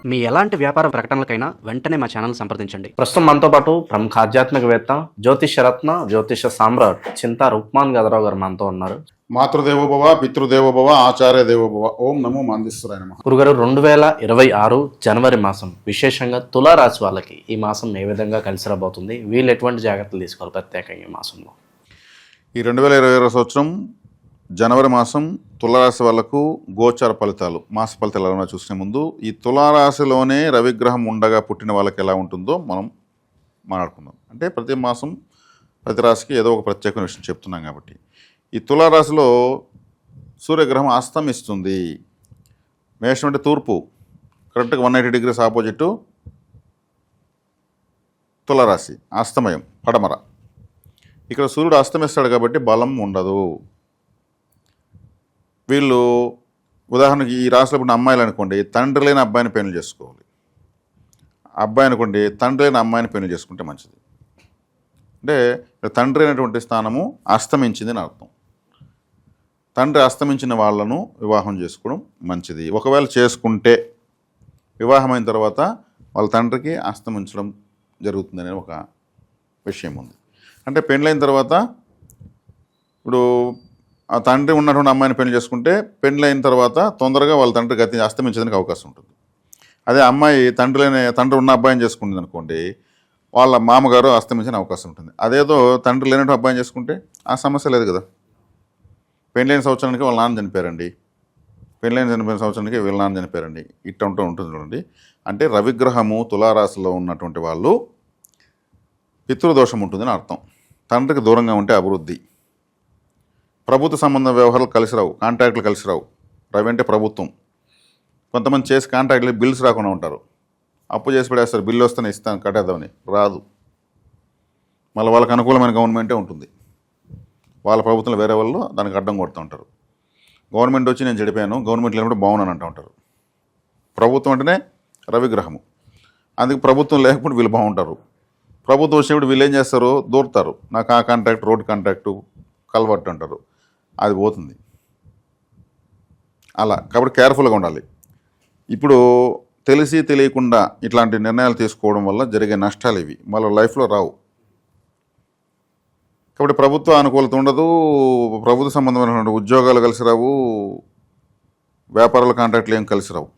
మీ ఎలాంటి వ్యాపార ప్రకటనలకైనా వెంటనే మా ఛానల్ సంప్రదించండి. ప్రస్తుతం మనతో పాటు ప్రముఖ ఆధ్యాత్మికవేత్త జ్యోతిషరత్న జ్యోతిష సామ్రాట్ చింతా రుక్మాన్ గదరావు గారు మనతో ఉన్నారు. మాతృదేవోభవ పితృదేవోభవ ఆచార్య దేవోభవ. ఓం నమో మాందేశ్వరాయ నమః. గురుగారు 2026 జనవరి మాసం విశేషంగా తులారాశి వాళ్ళకి ఈ మాసం ఏ విధంగా కలిసి రాబోతుంది, వీళ్ళు ఎటువంటి జాగ్రత్తలు తీసుకోవాలి ప్రత్యేకంగా ఈ మాసంలో? ఈ 2022 సంవత్సరం జనవరి మాసం తులారాశి వాళ్ళకు గోచార ఫలితాలు, మాస ఫలితాలు ఎలా చూసే ముందు ఈ తులారాశిలోనే రవిగ్రహం ఉండగా పుట్టిన వాళ్ళకి ఎలా ఉంటుందో మనం మాట్లాడుకుందాం. అంటే ప్రతి మాసం ప్రతి రాశికి ఏదో ఒక ప్రత్యేకమైన విషయం చెప్తున్నాం కాబట్టి ఈ తులారాశిలో సూర్యగ్రహం అస్తమిస్తుంది. మేషం అంటే తూర్పు, కరెక్ట్గా 180 డిగ్రీస్ ఆపోజిట్ తులారాశి, అస్తమయం పడమర. ఇక్కడ సూర్యుడు అస్తమిస్తాడు కాబట్టి బలం ఉండదు. వీళ్ళు ఉదాహరణకి ఈ రాశిలో పుట్టిన అమ్మాయిలు అనుకోండి, తండ్రి లేని అబ్బాయిని పెళ్లి చేసుకోవాలి. అబ్బాయి అనుకోండి, తండ్రి లేని అమ్మాయిని పెళ్లి చేసుకుంటే మంచిది. అంటే తండ్రి అయినటువంటి స్థానము అస్తమించింది అని అర్థం. తండ్రి అస్తమించిన వాళ్ళను వివాహం చేసుకోవడం మంచిది. ఒకవేళ చేసుకుంటే వివాహమైన తర్వాత వాళ్ళ తండ్రికి అస్తమించడం జరుగుతుందనే ఒక విషయం ఉంది. అంటే పెళ్ళైన తర్వాత ఇప్పుడు ఆ తండ్రి ఉన్నటువంటి అమ్మాయిని పెళ్లి చేసుకుంటే పెళ్ళైన తర్వాత తొందరగా వాళ్ళ తండ్రి గతి అస్తమించడానికి అవకాశం ఉంటుంది. అదే అమ్మాయి తండ్రి ఉన్న అబ్బాయిని చేసుకుంటుంది అనుకోండి, వాళ్ళ మామగారు అస్తమించిన అవకాశం ఉంటుంది. అదేదో తండ్రి లేనట్టు అబ్బాయిని చేసుకుంటే ఆ సమస్య లేదు కదా. పెళ్ళైన సంవత్సరానికి వాళ్ళ నాన్న చనిపోయారండి, పెళ్ళైన చనిపోయిన సంవత్సరానికి వీళ్ళ నాన్న చనిపోయారండి, ఇట్ట ఉంటుంది చూడండి. అంటే రవిగ్రహము తులారాశిలో ఉన్నటువంటి వాళ్ళు పితృదోషం ఉంటుందని అర్థం. తండ్రికి దూరంగా ఉంటే అభివృద్ధి. ప్రభుత్వ సంబంధ వ్యవహారాలు కలిసి రావు, కాంట్రాక్టులు కలిసి రావు. రవి అంటే ప్రభుత్వం. కొంతమంది చేసి కాంట్రాక్టులు బిల్స్ రాకుండా ఉంటారు, అప్పు చేసి పడేస్తారు, బిల్లు వస్తేనే ఇస్తాను కట్టేద్దామని, రాదు. మళ్ళీ వాళ్ళకి అనుకూలమైన గవర్నమెంటే ఉంటుంది, వాళ్ళ ప్రభుత్వంలో వేరే వాళ్ళు దానికి అడ్డం కొడుతూ ఉంటారు. గవర్నమెంట్ వచ్చి నేను చెడిపోయాను, గవర్నమెంట్ లేనప్పుడు బాగున్నాను అంటూ ఉంటారు. ప్రభుత్వం అంటేనే రవిగ్రహము, అందుకే ప్రభుత్వం లేకపోతే వీళ్ళు బాగుంటారు. ప్రభుత్వం వచ్చినప్పుడు వీళ్ళు ఏం చేస్తారు, దూరుతారు. నాకు ఆ కాంట్రాక్ట్, రోడ్ కాంట్రాక్టు, కలవట్టు అంటారు, అది పోతుంది. అలా కాబట్టి కేర్ఫుల్గా ఉండాలి. ఇప్పుడు తెలిసి తెలియకుండా ఇట్లాంటి నిర్ణయాలు తీసుకోవడం వల్ల జరిగే నష్టాలు ఇవి మళ్ళీ లైఫ్లో రావు. కాబట్టి ప్రభుత్వ అనుకూలత ఉండదు, ప్రభుత్వ సంబంధమైనటువంటి ఉద్యోగాలు కలిసి రావు, వ్యాపారాల కాంట్రాక్ట్లు ఏం కలిసి రావు.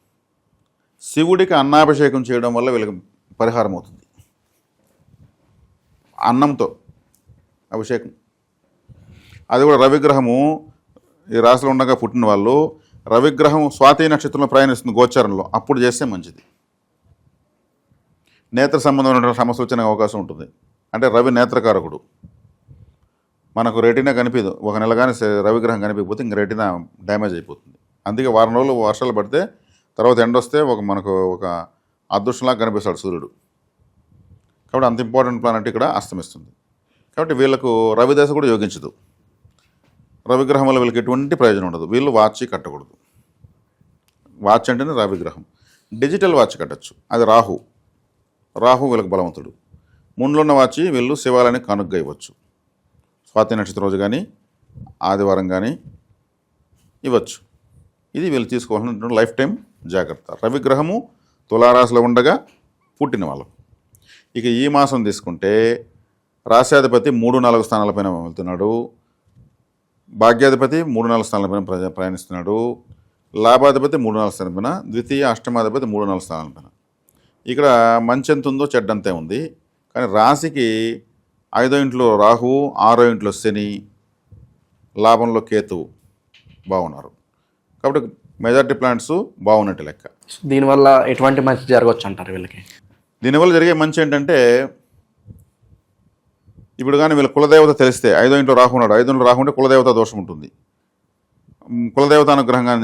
శివుడికి అన్నాభిషేకం చేయడం వల్ల వీళ్ళకి పరిహారం అవుతుంది. అన్నంతో అభిషేకం, అది కూడా రవిగ్రహము ఈ రాశిలో ఉండగా పుట్టిన వాళ్ళు, రవిగ్రహం స్వాతి నక్షత్రంలో ప్రయాణిస్తుంది గోచారంలో, అప్పుడు చేస్తే మంచిది. నేత్ర సంబంధమైన సమస్య వచ్చే అవకాశం ఉంటుంది. అంటే రవి నేత్రకారకుడు. మనకు రెటీనా కనిపించదు, ఒక నెల కానీ రవిగ్రహం కనిపించకపోతే ఇంక రెటీనా డ్యామేజ్ అయిపోతుంది. అందుకే వారం రోజులు వర్షాలు పడితే తర్వాత ఎండ వస్తే మనకు ఒక అదృష్టంలాగా కనిపిస్తాడు సూర్యుడు. కాబట్టి అంత ఇంపార్టెంట్ ప్లానెట్ ఇక్కడ అస్తమిస్తుంది. కాబట్టి వీళ్ళకు రవిదశ కూడా యోగించదు. రవిగ్రహం వల్ల వీళ్ళకి ఎటువంటి ప్రయోజనం ఉండదు. వీళ్ళు వాచ్ కట్టకూడదు. వాచ్ అంటేనే రవిగ్రహం. డిజిటల్ వాచ్ కట్టచ్చు, అది రాహు వీళ్ళకి బలవంతుడు. ముందులో ఉన్న వాచ్ వీళ్ళు శివాలయానికి కానుకగా ఇవ్వచ్చు. స్వాతి నక్షత్రం రోజు కానీ ఆదివారం కానీ ఇవ్వచ్చు. ఇది వీళ్ళు తీసుకోవాల్సిన లైఫ్ టైం జాగ్రత్త. రవిగ్రహము తులారాశిలో ఉండగా పుట్టిన వాళ్ళు. ఇక ఈ మాసం తీసుకుంటే రాశ్యాధిపతి 3-4 స్థానాలపైన వెళ్తున్నాడు, భాగ్యాధిపతి 3-4 స్థానాలపైన ప్రయాణిస్తున్నాడు, లాభాధిపతి 3-4 స్థానాలపైన, ద్వితీయ అష్టమాధిపతి 3-4 స్థానాలపైన. ఇక్కడ మంచి ఎంత ఉందో చెడ్డంతే ఉంది. కానీ రాశికి 5వ ఇంట్లో రాహువు, 6వ ఇంట్లో శని, లాభంలో కేతువు బాగున్నారు. కాబట్టి మెజారిటీ ప్లాంట్స్ బాగున్నట్టు లెక్క. దీనివల్ల ఎటువంటి మంచి జరగవచ్చు అంటారు వీళ్ళకి? దీనివల్ల జరిగే మంచి ఏంటంటే, ఇప్పుడు కానీ వీళ్ళ కులదేవత తెలిస్తే, 5వ ఇంట్లో రాహు ఉన్నాడు, 5వ ఇంట్లో రాహు ఉంటే కులదేవత దోషం ఉంటుంది. కులదేవత అనుగ్రహంగా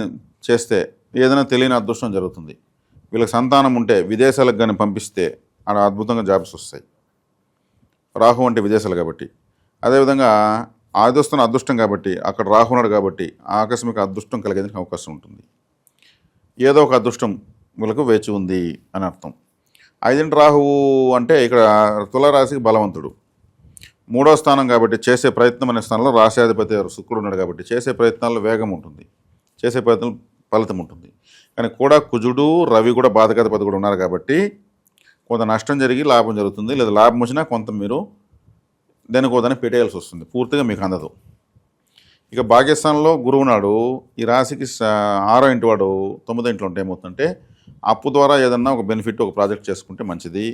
చేస్తే ఏదైనా తెలియని అదృష్టం జరుగుతుంది. వీళ్ళకి సంతానం ఉంటే విదేశాలకు కానీ పంపిస్తే అక్కడ అద్భుతంగా జాబ్స్ వస్తాయి. రాహు అంటే విదేశాలు కాబట్టి. అదేవిధంగా ఆదిస్తున్న అదృష్టం కాబట్టి, అక్కడ రాహు ఉన్నాడు కాబట్టి ఆకస్మిక అదృష్టం కలిగేందుకు అవకాశం ఉంటుంది. ఏదో ఒక అదృష్టం వీళ్ళకు వేచి ఉంది అని అర్థం. 5వ రాహువు అంటే ఇక్కడ తులారాశికి బలవంతుడు. 3వ స్థానం కాబట్టి చేసే ప్రయత్నం అనే స్థానంలో రాశ్యాధిపతి శుక్రుడు ఉన్నాడు కాబట్టి చేసే ప్రయత్నాల్లో వేగం ఉంటుంది, చేసే ప్రయత్నం ఫలితం ఉంటుంది. కానీ కూడా కుజుడు రవి కూడా బాధకాధిపతి కూడా ఉన్నారు కాబట్టి కొంత నష్టం జరిగి లాభం జరుగుతుంది, లేదా లాభం వచ్చినా కొంత మీరు దానికోదాన్ని పెట్టేయాల్సి వస్తుంది, పూర్తిగా మీకు అందదు. ఇక భాగ్యస్థానంలో గురువు నాడు ఈ రాశికి 6వ ఇంటి వాడు 9వ ఇంట్లో ఉంటే ఏమవుతుందంటే అప్పు ద్వారా ఏదన్నా ఒక బెనిఫిట్ ఒక ప్రాజెక్ట్ చేసుకుంటే మంచిది.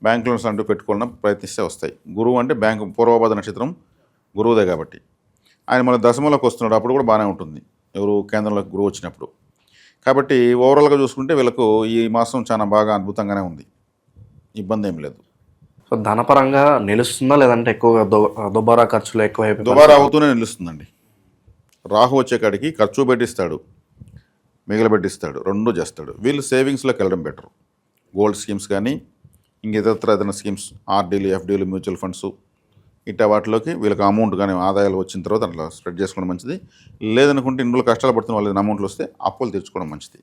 బ్యాంక్ లోన్స్ అంటూ పెట్టుకోవాలని ప్రయత్నిస్తే వస్తాయి. గురువు అంటే బ్యాంకు పూర్వభాద్ర నక్షత్రం గురువుదే కాబట్టి ఆయన మన దశమంలోకి వస్తున్నాడు, అప్పుడు కూడా బాగానే ఉంటుంది. ఎవరు కేంద్రంలోకి గురువు వచ్చినప్పుడు. కాబట్టి ఓవరాల్గా చూసుకుంటే వీళ్ళకు ఈ మాసం చాలా బాగా అద్భుతంగానే ఉంది, ఇబ్బంది ఏం లేదు. సో ధనపరంగా నిలుస్తుందా, లేదంటే ఎక్కువగా దుబారా ఖర్చులు ఎక్కువైపోయి దుబారా అవుతూనే నిలుస్తుందండి. రాహు వచ్చే కాడికి ఖర్చు పెట్టిస్తాడు, మిగిలిపెట్టిస్తాడు, రెండు చేస్తాడు. వీళ్ళు సేవింగ్స్లోకి వెళ్ళడం బెటర్. గోల్డ్ స్కీమ్స్ కానీ ఇంకేతర ఏదైనా స్కీమ్స్, ఆర్డీలు, ఎఫ్డీలు, మ్యూచువల్ ఫండ్స్ ఇట్లా వాటిలోకి వీళ్ళకి అమౌంట్ కానీ ఆదాయాలు వచ్చిన తర్వాత అట్లా స్ప్రెడ్ చేసుకోవడం మంచిది. లేదనుకుంటే ఇందులో కష్టాలు పడుతున్న వాళ్ళ అమౌంట్లు వస్తే అప్పులు తెచ్చుకోవడం మంచిది.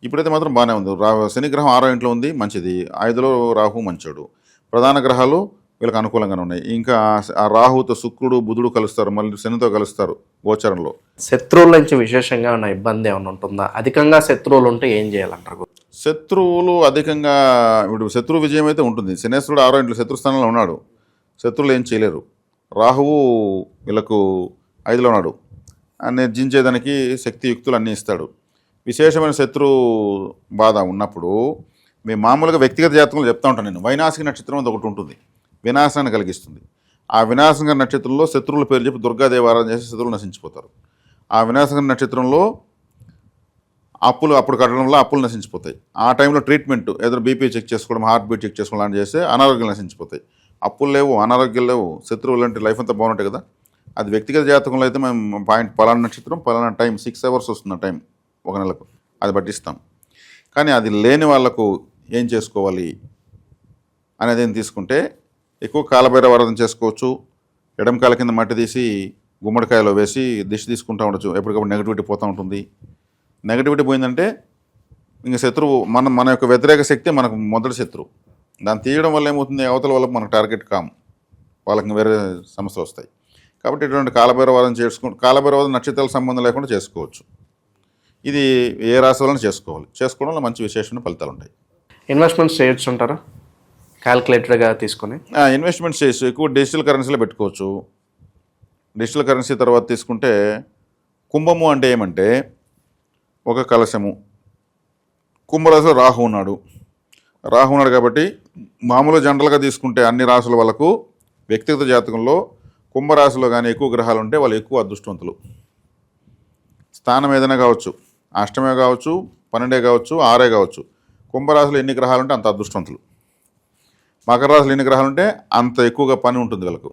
ఇప్పుడైతే మాత్రం బాగానే ఉంది. శని గ్రహం 6వ ఇంట్లో ఉంది, మంచిది. 5లో రాహు మంచోడు. ప్రధాన గ్రహాలు వీళ్ళకి అనుకూలంగానే ఉన్నాయి. ఇంకా ఆ రాహుతో శుక్రుడు బుధుడు కలుస్తారు, మళ్ళీ శనితో కలుస్తారు గోచరంలో. శత్రువుల నుంచి విశేషంగా ఉన్న ఇబ్బంది ఏమైనా ఉంటుందా? అధికంగా శత్రువులు ఉంటే ఏం చేయాలంటారు? శత్రువులు అధికంగా ఇప్పుడు శత్రు విజయం అయితే ఉంటుంది. శనేశ్వరుడు 6వ ఇంట్లో శత్రుస్థానంలో ఉన్నాడు, శత్రువులు ఏం చేయలేరు. రాహువు వీళ్ళకు 5లో ఉన్నాడు, నిర్జించేదానికి శక్తియుక్తులు అన్నీ ఇస్తాడు. విశేషమైన శత్రు బాధ ఉన్నప్పుడు మేము మామూలుగా వ్యక్తిగత జాతకంలో చెప్తా ఉంటాను నేను. వైనాశిక నక్షత్రం అది ఒకటి ఉంటుంది, వినాశాన్ని కలిగిస్తుంది. ఆ వినాశక నక్షత్రంలో శత్రువుల పేరు చెప్పి దుర్గాదేవి ఆరాధన చేసి శత్రువులు నశించిపోతారు. ఆ వినాశక నక్షత్రంలో అప్పుడు కట్టడంలో అప్పులు నశించిపోతాయి. ఆ టైంలో ట్రీట్మెంట్ ఏదో బీపీ చెక్ చేసుకోవడం, హార్ట్ బీట్ చెక్ చేసుకోవడం లాంటి చేస్తే అనారోగ్యాలు నశించిపోతాయి. అప్పులు లేవు, అనారోగ్యాలు లేవు, శత్రువులు అంటే లైఫ్ అంతా బాగుంటాయి కదా. అది వ్యక్తిగత జాతకంలో అయితే మేము పాయింట్ పలానా నక్షత్రం పలానా టైం 6 hours వస్తున్న టైం ఒక నెలకు అది పట్టిస్తాం. కానీ అది లేని వాళ్లకు ఏం చేసుకోవాలి అనేది ఏం తీసుకుంటే ఎక్కువ కాలభైరవ ఆరాధన చేసుకోవచ్చు. ఎడమ కాల కింద మట్టి తీసి గుమ్మడికాయలో వేసి దిష్టి తీసుకుంటూ ఉండొచ్చు. ఎప్పటికప్పుడు నెగిటివిటీ పోతూ ఉంటుంది. నెగిటివిటీ పోయిందంటే ఇంకా శత్రువు మన యొక్క వ్యతిరేక శక్తి మనకు మొదటి శత్రువు. దాన్ని తీయడం వల్ల ఏమవుతుంది, అవతల వాళ్ళకి మనకు టార్గెట్ కాము, వాళ్ళకి వేరే సమస్యలు వస్తాయి. కాబట్టి ఇటువంటి కాలభైరవాదం కాలభైరవాదం నక్షత్రాల సంబంధం లేకుండా చేసుకోవచ్చు. ఇది ఏ రాశి వలన చేసుకోవడం వల్ల మంచి విశేషమైన ఫలితాలు ఉంటాయి. ఇన్వెస్ట్మెంట్స్ చేయొచ్చు అంటారా క్యాల్కులేటెడ్గా తీసుకొని? ఇన్వెస్ట్మెంట్స్ చేసి ఎక్కువ డిజిటల్ కరెన్సీలో పెట్టుకోవచ్చు. డిజిటల్ కరెన్సీ తర్వాత తీసుకుంటే కుంభము అంటే ఏమంటే ఒక కలశము. కుంభరాశిలో రాహు ఉన్నాడు కాబట్టి మామూలు జనరల్గా తీసుకుంటే అన్ని రాశుల వాళ్ళకు వ్యక్తిగత జాతకంలో కుంభరాశిలో కానీ ఎక్కువ గ్రహాలు ఉంటే వాళ్ళు ఎక్కువ అదృష్టవంతులు. స్థానం ఏదైనా కావచ్చు, అష్టమే కావచ్చు, 12 కావచ్చు, 6 కావచ్చు. కుంభరాశిలో ఎన్ని గ్రహాలు ఉంటే అంత అదృష్టవంతులు. మకర రాశిలో ఎన్ని గ్రహాలు ఉంటే అంత ఎక్కువగా పని ఉంటుంది వీళ్ళకు.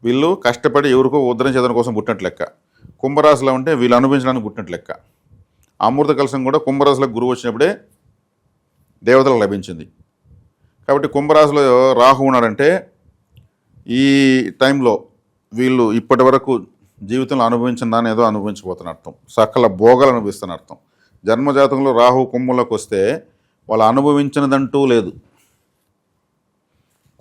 వీళ్ళు కష్టపడి ఎవరికో ఉద్ధరించేదాని కోసం పుట్టినట్టు లెక్క. కుంభరాశిలో ఉంటే వీళ్ళు అనుభవించడానికి పుట్టినట్టు లెక్క. అమృత కలశం కూడా కుంభరాశిలోకి గురువు వచ్చినప్పుడే దేవతలకు లభించింది. కాబట్టి కుంభరాశిలో రాహు ఉన్నాడంటే ఈ టైంలో వీళ్ళు ఇప్పటి వరకు జీవితంలో అనుభవించిన దాన్ని ఏదో అనుభవించబోతున్న అర్థం, సకల భోగాలు అనుభవిస్తున్న అర్థం. జన్మజాతకంలో రాహు కుంభంలోకి వస్తే వాళ్ళు అనుభవించినదంటూ లేదు.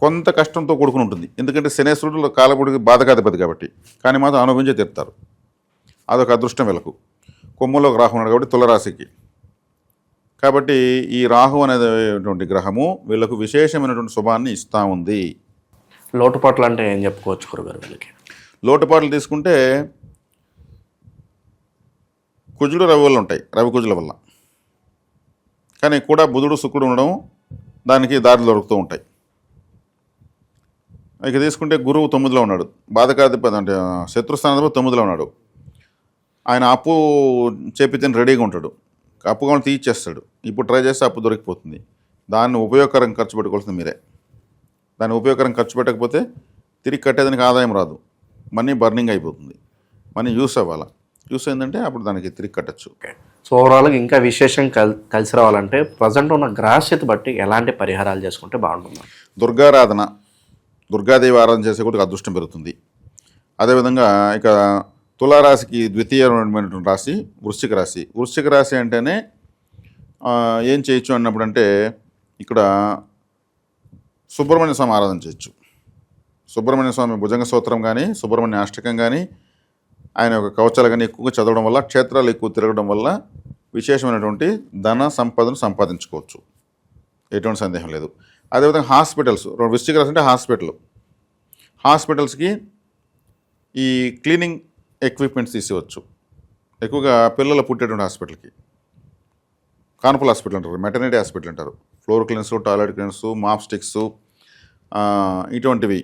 కొంత కష్టంతో కూడుకుని ఉంటుంది, ఎందుకంటే శనేశ్వరుడు కాలపుడికి బాధకాధిపతి కాబట్టి. కానీ మాత్రం అనుభవించే తీరుతారు. అదొక అదృష్టం వీళ్ళకు. కుంభంలోకి రాహు ఉన్నాడు కాబట్టి తులరాశికి. కాబట్టి ఈ రాహు అనేటువంటి గ్రహము వీళ్ళకు విశేషమైనటువంటి శుభాన్ని ఇస్తూ ఉంది. లోటుపాట్లు అంటే ఏం చెప్పుకోవచ్చు గురుగారు వీళ్ళకి? లోటుపాట్లు తీసుకుంటే కుజుడు రవి వల్ల ఉంటాయి, రవి కుజుల వల్ల. కానీ కూడా బుధుడు శుక్రుడు ఉండడం దానికి దారులు దొరుకుతూ ఉంటాయి. ఇక తీసుకుంటే గురువు 9లో ఉన్నాడు, బాధకాధిపతి అంటే శత్రుస్థానాధిపతి 9లో ఉన్నాడు. ఆయన అప్పు చేపితే రెడీగా ఉంటాడు, అప్పు కావాలి తీర్చేస్తాడు. ఇప్పుడు ట్రై చేస్తే అప్పు దొరికిపోతుంది. దాన్ని ఉపయోగకరంగా ఖర్చు పెట్టుకోవాల్సింది మీరే. దాన్ని ఉపయోగకరంగా ఖర్చు పెట్టకపోతే తిరిగి కట్టేదానికి ఆదాయం రాదు, మనీ బర్నింగ్ అయిపోతుంది. మనీ యూస్ అవ్వాలి. యూస్ అయిందంటే అప్పుడు దానికి తిరిగి కట్టచ్చు. సో ఓవరాల్గా ఇంకా విశేషం కలిసి రావాలంటే ప్రజెంట్ ఉన్న గ్రహస్థితి బట్టి ఎలాంటి పరిహారాలు చేసుకుంటే బాగుంటుంది? దుర్గారాధన, దుర్గాదేవి ఆరాధన చేసే కూడా అదృష్టం పెరుగుతుంది. అదేవిధంగా ఇక తులారాశికి ద్వితీయమైనటువంటి రాశి వృశ్చిక రాశి. వృశ్చిక రాశి అంటేనే ఏం చేయొచ్చు అన్నప్పుడు అంటే ఇక్కడ సుబ్రహ్మణ్య స్వామి ఆరాధన చేయొచ్చు. సుబ్రహ్మణ్య స్వామి భుజంగ స్తోత్రం కానీ, సుబ్రహ్మణ్య అష్టకం కానీ, ఆయన యొక్క కవచాలు కానీ ఎక్కువగా చదవడం వల్ల, క్షేత్రాలు ఎక్కువ తిరగడం వల్ల విశేషమైనటువంటి ధన సంపదను సంపాదించుకోవచ్చు, ఎటువంటి సందేహం లేదు. అదేవిధంగా హాస్పిటల్స్, వృశ్చిక రాశి అంటే హాస్పిటల్స్కి ఈ క్లీనింగ్ ఎక్విప్మెంట్స్ తీసేవచ్చు. ఎక్కువగా పిల్లలు పుట్టేటువంటి హాస్పిటల్కి కాన్పుల్ హాస్పిటల్ అంటారు, మెటర్నిటీ హాస్పిటల్ అంటారు. Floor cleaners, toilet cleaners, mop sticks, ఇటువంటివి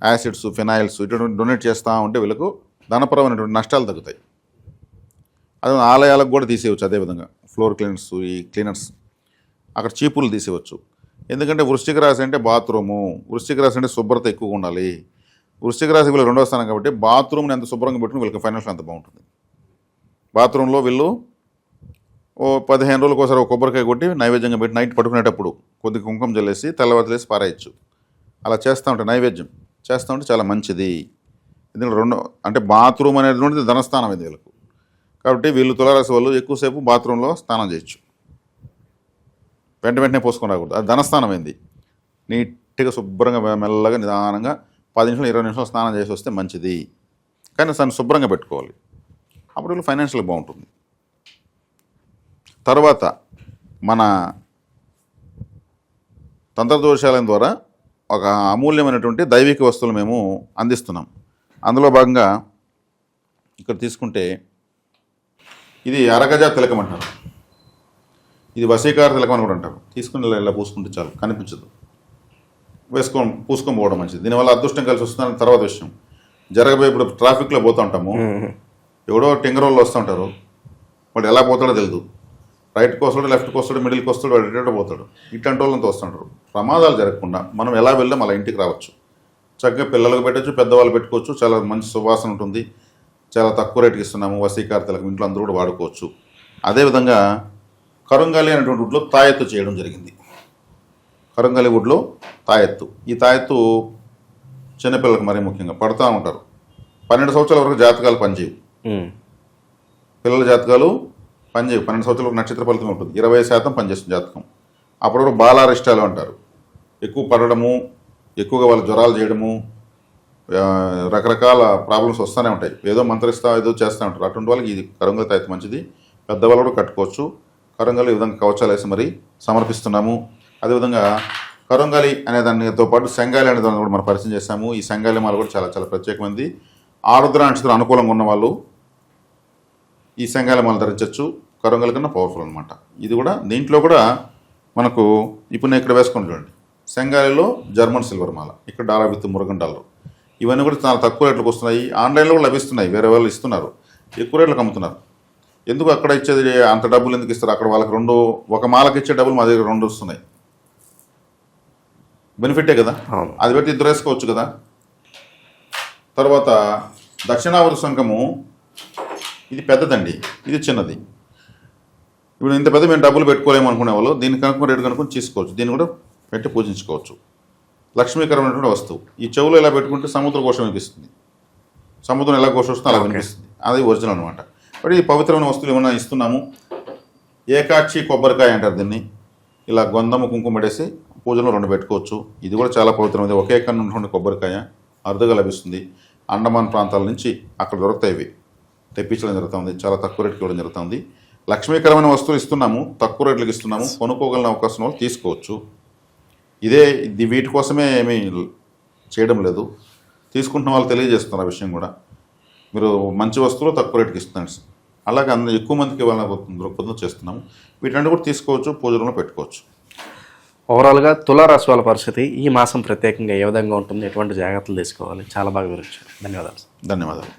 యాసిడ్స్, ఫినాయిల్స్ ఇటువంటి డొనేట్ చేస్తూ ఉంటే వీళ్ళకు ధనపరమైనటువంటి నష్టాలు తగ్గుతాయి. అదే ఆలయాలకు కూడా తీసేయవచ్చు. అదేవిధంగా ఫ్లోర్ క్లీనర్స్, ఈ క్లీనర్స్ అక్కడ చీపులు తీసేయవచ్చు. ఎందుకంటే వృశ్చిక రాశి అంటే బాత్రూము, వృశ్చిక రాశి అంటే శుభ్రత ఎక్కువగా ఉండాలి. వృశ్చిక రాశి వీళ్ళు 2వ స్థానం కాబట్టి బాత్రూమ్ని ఎంత శుభ్రంగా పెట్టుకుని వీళ్ళకి ఫైనాన్షియల్ అంత బాగుంటుంది. బాత్రూంలో వీళ్ళు ఓ 15 రోజులకు ఒకసారి ఒక కొబ్బరికాయ కొట్టి నైవేద్యంగా పెట్టి నైట్ పడుకునేటప్పుడు కొద్దిగా కుంకుమ జల్లేసి తెల్లవారులేసి పారేయచ్చు. అలా చేస్తూ ఉంటే నైవేద్యం చేస్తూ ఉంటే చాలా మంచిది. ఎందుకంటే అంటే బాత్రూమ్ అనేటువంటిది ధనస్థానం ఇది వీళ్ళకు. కాబట్టి వీళ్ళు తులారాశి వాళ్ళు ఎక్కువసేపు బాత్రూంలో స్నానం చేయొచ్చు. వెంటనే పోసుకొని రాకూడదు, అది ధనస్థానం ఏంది. నీట్గా శుభ్రంగా మెల్లగా నిదానంగా 10 నిమిషాలు 20 నిమిషాలు స్నానం చేసి వస్తే మంచిది. కానీ దాన్ని శుభ్రంగా పెట్టుకోవాలి, అప్పుడు వీళ్ళు ఫైనాన్షియల్ బాగుంటుంది. తర్వాత మన తంత్రదోషాలయం ద్వారా ఒక అమూల్యమైనటువంటి దైవిక వస్తువులు మేము అందిస్తున్నాం. అందులో భాగంగా ఇక్కడ తీసుకుంటే ఇది అరగజ తిలకం అంటారు, ఇది వశీకార తిలకం అని కూడా అంటారు. తీసుకుని ఇలా పూసుకుంటే చాలు, కనిపించదు, పూసుకొని పోవడం మంచిది. దీనివల్ల అదృష్టం కలిసి వస్తుందని తర్వాత విషయం. జరగబోయే ఇప్పుడు ట్రాఫిక్లో పోతూ ఉంటాము, ఎవడో టింగరోళ్ళు వస్తూ ఉంటారు, వాడు ఎలా పోతాడో తెలియదు. రైట్కి వస్తాడు, లెఫ్ట్కి వస్తాడు, మిడిల్కి వస్తాడు, వాడు ఎటో పోతాడు. ఇట్లాంటి వాళ్ళంతా వస్తుంటారు. ప్రమాదాలు జరగకుండా మనం ఎలా వెళ్ళాం అలా ఇంటికి రావచ్చు. చక్కగా పిల్లలకు పెట్టచ్చు, పెద్దవాళ్ళు పెట్టుకోవచ్చు. చాలా మంచి సువాసన ఉంటుంది. చాలా తక్కువ రేటుకి ఇస్తున్నాము. వశీకార తిలకం ఇంట్లో అందరూ కూడా వాడుకోవచ్చు. అదేవిధంగా కరుంగాలి అనేటువంటి వుడ్లో తాయెత్తు చేయడం జరిగింది. కరుంగాలి వుడ్లో తాయెత్తు, ఈ తాయెత్తు చిన్నపిల్లలకు మరీ ముఖ్యంగా పడుతూ ఉంటారు. 12 సంవత్సరాల వరకు జాతకాలు పనిచేయవు, పిల్లల జాతకాలు పనిచేయవు. 12 సంవత్సరాల వరకు నక్షత్ర ఫలితం ఉంటుంది, 20% పనిచేస్తుంది జాతకం. అప్పుడు బాలారిష్టాలు అంటారు. ఎక్కువ పడడము, ఎక్కువగా వాళ్ళు జ్వరాలు చేయడము, రకరకాల ప్రాబ్లమ్స్ వస్తూనే ఉంటాయి. ఏదో మంత్రిస్తా ఏదో చేస్తూ ఉంటారు. అటువంటి వాళ్ళకి ఇది కరుంగాలి తాయెత్తు మంచిది. పెద్దవాళ్ళు కూడా కట్టుకోవచ్చు. కరుంగాలి ఈ విధంగా కవచాలు వేసి మరి సమర్పిస్తున్నాము. అదేవిధంగా కరుంగాలి అనే దానితో పాటు సెంగాలి అనే దాన్ని కూడా మనం పరిచయం చేస్తాము. ఈ సెంగాలి మాల కూడా చాలా చాలా ప్రత్యేకమైనది. ఆరుద్ర నక్షత్రం అనుకూలంగా ఉన్న వాళ్ళు ఈ సెంగాలి మాల ధరించవచ్చు. కరుంగాలి కన్నా పవర్ఫుల్ అనమాట. ఇది కూడా దీంట్లో కూడా మనకు ఇప్పుడు నేను ఇక్కడ వేసుకుంటాండి, సెంగాలిలో జర్మన్ సిల్వర్ మాల, ఇక్కడ డాలర్ విత్ మురుగన్ డాలర్. ఇవన్నీ కూడా చాలా తక్కువ రేట్లకు వస్తున్నాయి. ఆన్లైన్లో కూడా లభిస్తున్నాయి, వేరే వాళ్ళు ఇస్తున్నారు, ఎక్కువ రేట్లకు అమ్ముతున్నారు. ఎందుకు అక్కడ ఇచ్చేది అంత డబ్బులు ఎందుకు ఇస్తారు? అక్కడ వాళ్ళకి ఒక మాలకి ఇచ్చే డబ్బులు మా దగ్గర 2 వస్తున్నాయి. బెనిఫిటే కదా, అది పెట్టి 2 వేసుకోవచ్చు కదా. తర్వాత దక్షిణావర్త శంఖము, ఇది పెద్దదండి, ఇది చిన్నది. ఇప్పుడు ఇంత పెద్ద మేము డబ్బులు పెట్టుకోలేము అనుకునే వాళ్ళు దీన్ని కనుక్కొని రేటు కనుక్కొని తీసుకోవచ్చు. దీన్ని కూడా పెట్టి పూజించుకోవచ్చు. లక్ష్మీకరమైనటువంటి వస్తువు. ఈ చెవులో ఇలా పెట్టుకుంటే సముద్ర ఘోషం వినిపిస్తుంది. సముద్రం ఎలా ఘోష వస్తుందో అలా వినిపిస్తుంది. అది ఒరిజినల్ అనమాట. బట్ ఈ పవిత్రమైన వస్తువులు ఏమైనా ఇస్తున్నాము. ఏకాక్షి కొబ్బరికాయ అంటారు దీన్ని. ఇలా గొందము కుంకుమ పడేసి పూజలో 2 పెట్టుకోవచ్చు. ఇది కూడా చాలా పవిత్రమైనది. ఒకే కన్ను ఉన్నటువంటి కొబ్బరికాయ అరుదుగా లభిస్తుంది. అండమాన్ ప్రాంతాల నుంచి అక్కడ దొరుకుతాయి. ఇవి తెప్పించడం జరుగుతుంది. చాలా తక్కువ రేటుకి ఇవ్వడం జరుగుతుంది. లక్ష్మీకరమైన వస్తువులు ఇస్తున్నాము, తక్కువ రేట్లకు ఇస్తున్నాము. కొనుక్కోగలిగిన అవకాశం వాళ్ళు తీసుకోవచ్చు. ఇది వీటి కోసమే ఏమీ చేయడం లేదు. తీసుకుంటున్న వాళ్ళు తెలియజేస్తున్నారు ఆ విషయం కూడా. మీరు మంచి వస్తువులు తక్కువ రేటుకి ఇస్తున్నారు. అలాగే ఎక్కువ మందికి ఇవ్వాలని దృక్పథం చేస్తున్నాము. వీటన్ని కూడా తీసుకోవచ్చు, పూజలో పెట్టుకోవచ్చు. ఓవరాల్గా తులారాశి వాళ్ళ పరిస్థితి ఈ మాసం ప్రత్యేకంగా ఏ విధంగా ఉంటుంది, ఎటువంటి జాగ్రత్తలు తీసుకోవాలి, చాలా బాగా వివరించారు. ధన్యవాదాలు. ధన్యవాదాలు.